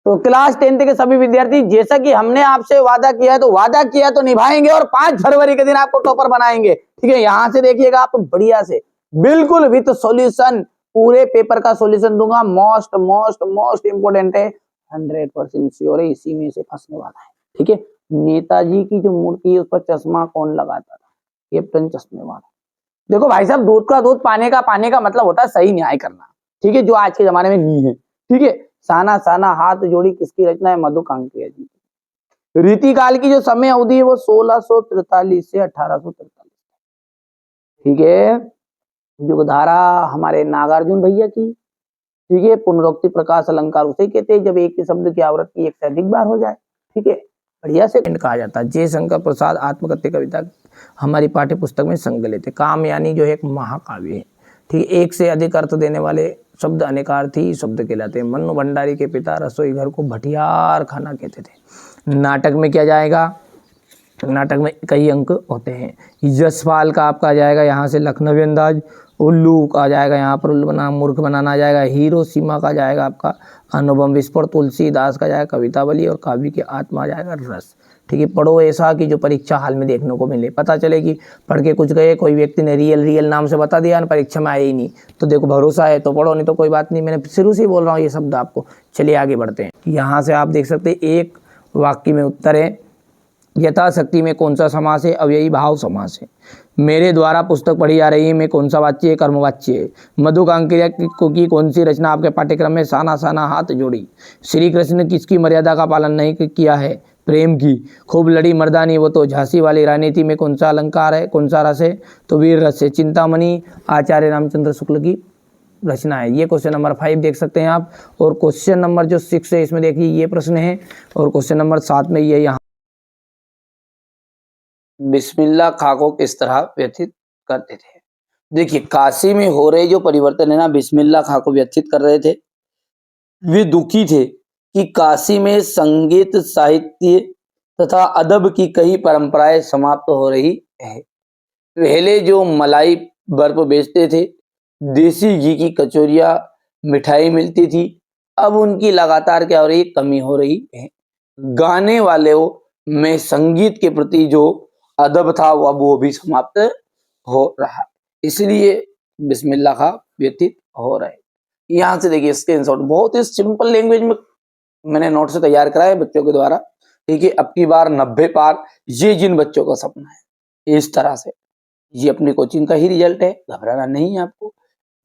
तो class 10th के सभी विद्यार्थी, जैसा कि हमने आपसे वादा किया है तो वादा किया तो निभाएंगे और 5 फरवरी के दिन आपको टॉपर बनाएंगे। ठीक है, यहां से देखिएगा आप बढ़िया से बिल्कुल विथ सॉल्यूशन पूरे पेपर का सॉल्यूशन दूंगा। मोस्ट मोस्ट मोस्ट इंपोर्टेंट है, 100% श्योर है इसी में से फंसने वाला है। ठीक है, नेताजी की जो मूर्ति है उस पर चश्मा कौन लगाता था? कैप्टन चश्मे वाला। देखो भाई साहब, दूध का दूध पाने का मतलब होता है सही न्याय करना। ठीक है, जो आज के जमाने में नहीं है। ठीक है, साना साना हाथ जोड़ी किसकी रचना है? मधुकांतिया जी। रीतिकाल की जो समय अवधि है वो 1643 से 1843। ठीक है, युगधारा हमारे नागार्जुन भैया की। ठीक है, पुनरुक्ति प्रकाश अलंकार उसे कहते हैं जब एक ही शब्द की आवृत्ति एक से अधिक बार हो जाए। ठीक है, बढ़िया से कहा जाता है। जयशंकर प्रसाद आत्मकथ्य कविता हमारी पाठ्य पुस्तक में संग लेते। काम यानी जो है एक महाकाव्य है। ठीक है, एक से अधिक अर्थ देने वाले शब्द अनेकार्थी शब्द कहलाते हैं। मन्नू भंडारी के पिता रसोई घर को भटियार खाना कहते थे। नाटक में क्या जाएगा? नाटक में कई अंक होते हैं। यशपाल का आपका आ जाएगा यहाँ से लखनवी अंदाज। उल्लू का आ जाएगा यहाँ पर उल्लू बना मूर्ख बनाना आ जाएगा। हीरो सीमा का जाएगा आपका अनुपम विस्फोट। तुलसीदास का जाएगा कवितावली और काव्य की आत्मा आ जाएगा रस। ठीक है, पढ़ो ऐसा कि जो परीक्षा हाल में देखने को मिले। पता चले कि पढ़ के कुछ गए, कोई व्यक्ति ने रियल नाम से बता दिया, परीक्षा में आए ही नहीं, तो देखो भरोसा है तो पढ़ो, नहीं तो कोई बात नहीं। मैंने शुरू से ही बोल रहा हूँ ये शब्द आपको। चलिए आगे बढ़ते हैं। यहाँ से आप देख सकते हैं एक वाक्य में उत्तर है। यथाशक्ति में कौन सा समास है? अव्ययी भाव समास है। मेरे द्वारा पुस्तक पढ़ी जा रही है में कौन सा वाच्य है? कर्मवाच्य है। मधुकांतिया की कौन सी रचना आपके पाठ्यक्रम में? साना साना हाथ जोड़ी। श्री कृष्ण ने किसकी मर्यादा का पालन नहीं किया है? प्रेम की। खूब लड़ी मर्दानी वो तो झांसी वाली राजनीति में कौन सा अलंकार है? कौन सा रस है? तो वीर रस है। चिंतामणि आचार्य रामचंद्र शुक्ल की रचना है। ये क्वेश्चन नंबर 5 देख सकते हैं आप। और क्वेश्चन नंबर जो 6 है इसमें देखिए ये प्रश्न है। और क्वेश्चन नंबर 7 में ये यहाँ बिस्मिल्लाह खां को किस तरह व्यथित करते थे? देखिए, काशी में हो रहे जो परिवर्तन है ना, बिस्मिल्लाह खां को व्यथित कर रहे थे। वे दुखी थे कि काशी में संगीत साहित्य तथा अदब की कई परंपराएं समाप्त हो रही है। पहले जो मलाई बर्फ बेचते थे, देसी घी की कचौरियां, मिठाई मिलती थी, अब उनकी लगातार क्या हो रही है? कमी हो रही है। गाने वालों में संगीत के प्रति जो अदब था वो भी समाप्त हो रहा है। इसलिए बिस्मिल्लाह खां व्यतीत हो रहे। यहाँ से देखिए स्क्रीनशॉट, बहुत ही सिंपल लैंग्वेज में मैंने नोट से तैयार कराया है बच्चों के द्वारा। ठीक है, अब की बार 90 पार, ये जिन बच्चों का सपना है इस तरह से, ये अपनी कोचिंग का ही रिजल्ट है, घबराना नहीं है आपको।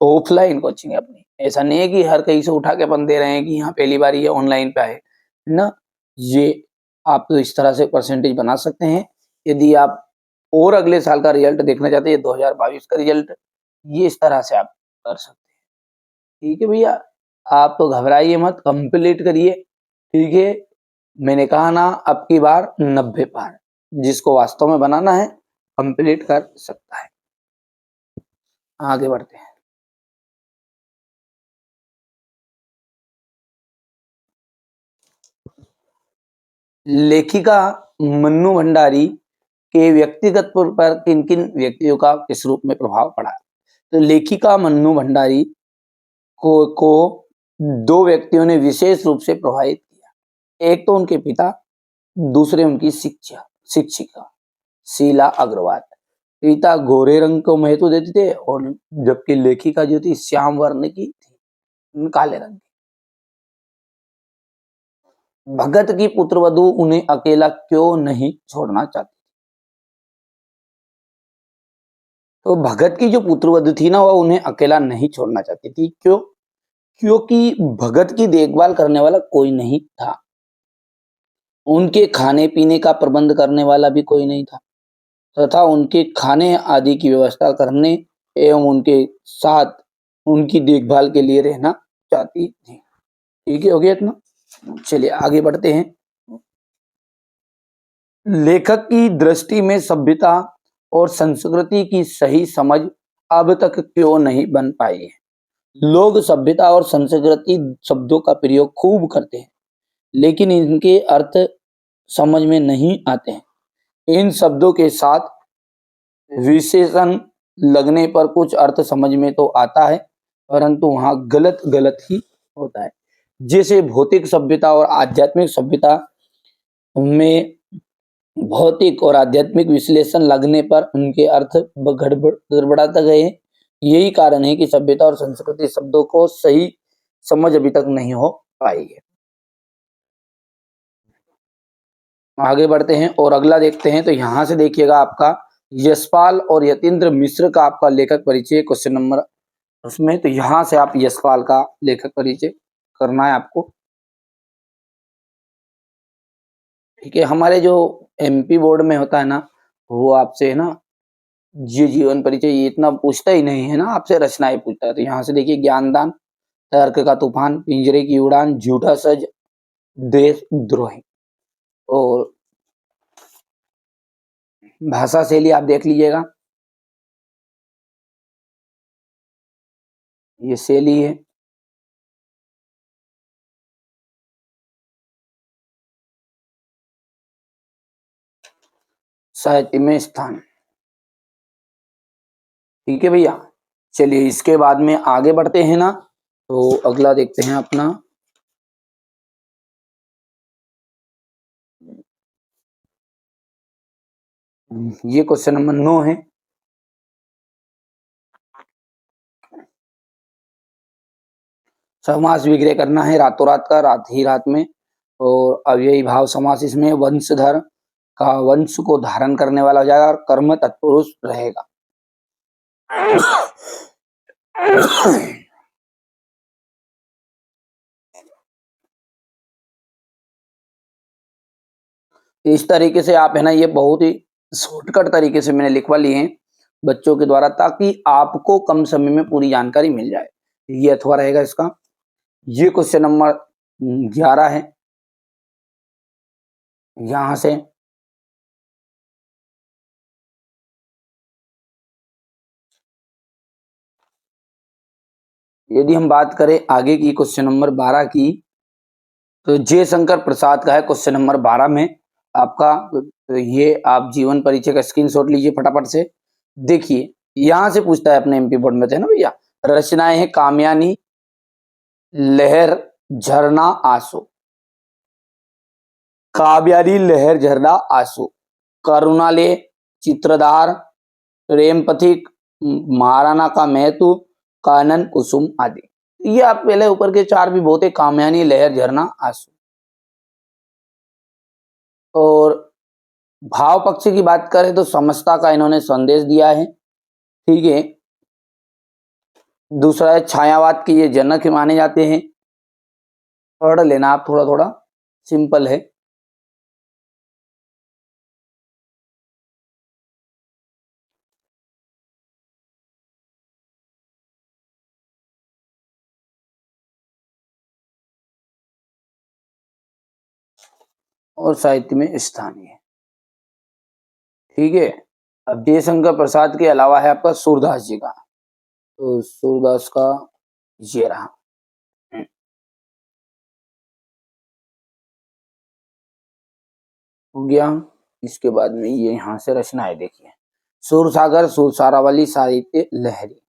ऑफलाइन कोचिंग है अपनी, ऐसा नहीं है कि हर कहीं से उठा के अपन दे रहे हैं कि यहाँ पहली बार ये ऑनलाइन पे आए ना। ये आप तो इस तरह से परसेंटेज बना सकते हैं। यदि आप और अगले साल का रिजल्ट देखना चाहते हैं, 2022 का रिजल्ट, ये इस तरह से आप कर सकते हैं। ठीक है भैया, आप तो घबराइए मत, कंप्लीट करिए। ठीक है, मैंने कहा ना अब की बार 90 पार, जिसको वास्तव में बनाना है कंप्लीट कर सकता है। आगे बढ़ते हैं। लेखिका मन्नू भंडारी के व्यक्तिगत पर किन किन व्यक्तियों का किस रूप में प्रभाव पड़ा? तो लेखिका मन्नू भंडारी को 2 व्यक्तियों ने विशेष रूप से प्रभावित किया। एक तो उनके पिता, दूसरे उनकी शिक्षिका शीला अग्रवाल। पिता गोरे रंग को महत्व देते थे और जबकि लेखिका जो थी श्याम वर्ण की थी, काले रंग की। भगत की पुत्रवधू उन्हें अकेला क्यों नहीं छोड़ना चाहती? तो भगत की जो पुत्रवधू थी ना, वह उन्हें अकेला नहीं छोड़ना चाहती थी। क्यों? क्योंकि भगत की देखभाल करने वाला कोई नहीं था, उनके खाने पीने का प्रबंध करने वाला भी कोई नहीं था, तथा उनके खाने आदि की व्यवस्था करने एवं उनके साथ उनकी देखभाल के लिए रहना चाहती थी। ठीक है, हो गया इतना। चलिए आगे बढ़ते हैं। लेखक की दृष्टि में सभ्यता और संस्कृति की सही समझ अब तक क्यों नहीं बन पाई है? लोग सभ्यता और संस्कृति शब्दों का प्रयोग खूब करते हैं, लेकिन इनके अर्थ समझ में नहीं आते हैं। इन शब्दों के साथ विशेषण लगने पर कुछ अर्थ समझ में तो आता है, परंतु वहां गलत ही होता है। जैसे भौतिक सभ्यता और आध्यात्मिक सभ्यता में भौतिक और आध्यात्मिक विश्लेषण लगने पर उनके अर्थ गड़बड़ाते गए। यही कारण है कि सभ्यता और संस्कृति शब्दों को सही समझ अभी तक नहीं हो पाई है। आगे बढ़ते हैं और अगला देखते हैं। तो यहाँ से देखिएगा आपका यशपाल और यतीन्द्र मिश्र का आपका लेखक परिचय क्वेश्चन नंबर उसमें। तो यहाँ से आप यशपाल का लेखक परिचय करना है आपको। ठीक है, हमारे जो एमपी बोर्ड में होता है ना, वो आपसे है ना ये जीवन परिचय ये इतना पूछता ही नहीं है ना, आपसे रचनाएं पूछता है। तो यहाँ से देखिए ज्ञानदान, तर्क का तूफान, पिंजरे की उड़ान, झूठा सच, देशद्रोही। और भाषा शैली आप देख लीजिएगा, ये शैली है। साहित्य में स्थान। ठीक है भैया, चलिए इसके बाद में आगे बढ़ते हैं ना। तो अगला देखते हैं अपना ये क्वेश्चन नंबर 9 है। समास विग्रह करना है रातों रात का, रात ही रात में। और अव्ययी भाव समास इसमें वंशधर का वंश को धारण करने वाला हो जाएगा और कर्म तत्पुरुष रहेगा। इस तरीके से आप है ना, ये बहुत ही शॉर्टकट तरीके से मैंने लिखवा लिए हैं बच्चों के द्वारा, ताकि आपको कम समय में पूरी जानकारी मिल जाए। ये अथवा रहेगा इसका। ये क्वेश्चन नंबर 11 है। यहां से यदि हम बात करें आगे की क्वेश्चन नंबर 12 की, तो जयशंकर प्रसाद का है क्वेश्चन नंबर 12 में आपका। तो ये आप जीवन परिचय का स्क्रीनशॉट लीजिए फटाफट से। देखिए यहां से पूछता है अपने एमपी बोर्ड में थे ना भैया, रचनाएं हैं कामयानी, लहर, झरना, आंसू। काव्यारी, लहर, झरना, आंसू। करुणालय, चित्रधार, प्रेम पथिक, महाराणा का महतू, कानन, कुसुम आदि। ये आप पहले ऊपर के चार भी बहुत है, कामयानी, लहर, झरना, आंसू। और भाव पक्ष की बात करें तो समस्ता का इन्होंने संदेश दिया है। ठीक है, दूसरा है छायावाद के ये जनक माने जाते हैं। पढ़ लेना आप थोड़ा थोड़ा, सिंपल है। और साहित्य में स्थानीय। ठीक है, अब जयशंकर प्रसाद के अलावा है आपका सूरदास जी का। तो सूरदास का ये रहा। हो गया। इसके बाद में ये यहाँ से रचनाएं देखिए, सूरसागर, सुरसारावली, साहित्य लहरी।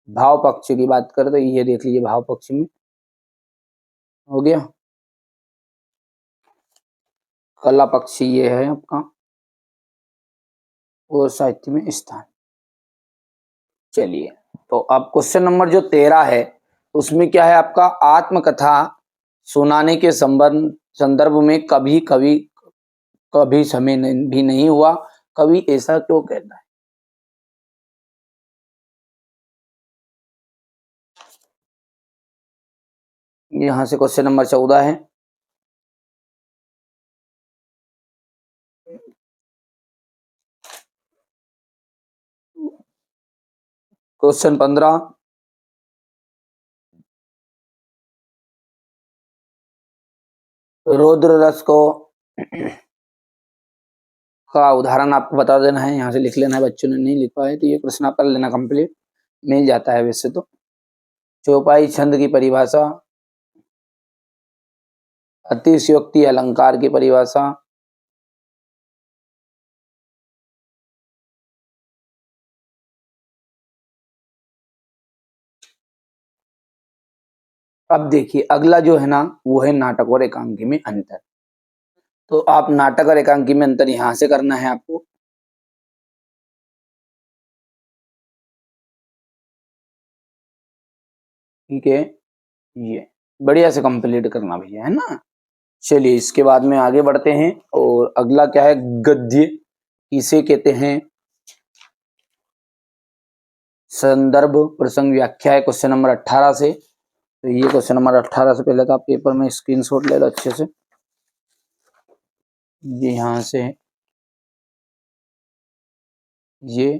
भाव पक्ष की बात करें तो ये देख लीजिए, भाव पक्ष में हो गया। कला पक्ष ये है आपका, और साहित्य में स्थान। चलिए, तो अब क्वेश्चन नंबर जो 13 है, उसमें क्या है आपका, आत्मकथा सुनाने के संबंध संदर्भ में कभी कभी कभी समय भी नहीं हुआ, कभी ऐसा क्यों कहता है। यहां से क्वेश्चन नंबर 14 है। क्वेश्चन 15, रौद्र रस को का उदाहरण आपको बता देना है, यहाँ से लिख लेना है। बच्चों ने नहीं लिखा है तो ये प्रश्न आप कर लेना, कंप्लीट मिल जाता है वैसे तो। चौपाई छंद की परिभाषा, अतिशयोक्ति अलंकार की परिभाषा, अब देखिए अगला जो है ना वो है नाटक और एकांकी में अंतर। तो आप नाटक और एकांकी में अंतर यहां से करना है आपको। ठीक है, ये बढ़िया से कंप्लीट करना भैया, है ना। चलिए इसके बाद में आगे बढ़ते हैं और अगला क्या है, गद्य। इसे कहते हैं संदर्भ प्रसंग व्याख्या है, क्वेश्चन नंबर 18 से। तो ये क्वेश्चन नंबर 18 से पहले तो आप पेपर में स्क्रीनशॉट ले लो अच्छे से। ये यहां से है, ये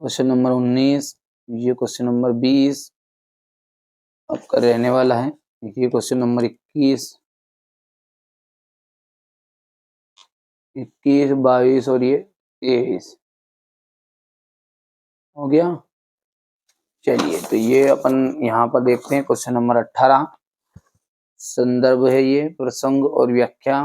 क्वेश्चन नंबर 19, ये क्वेश्चन नंबर 20 आपका रहने वाला है। ये क्वेश्चन नंबर 21, 22 और ये 23 हो गया। चलिए तो ये अपन यहाँ पर देखते हैं क्वेश्चन नंबर 18, संदर्भ है ये प्रसंग और व्याख्या।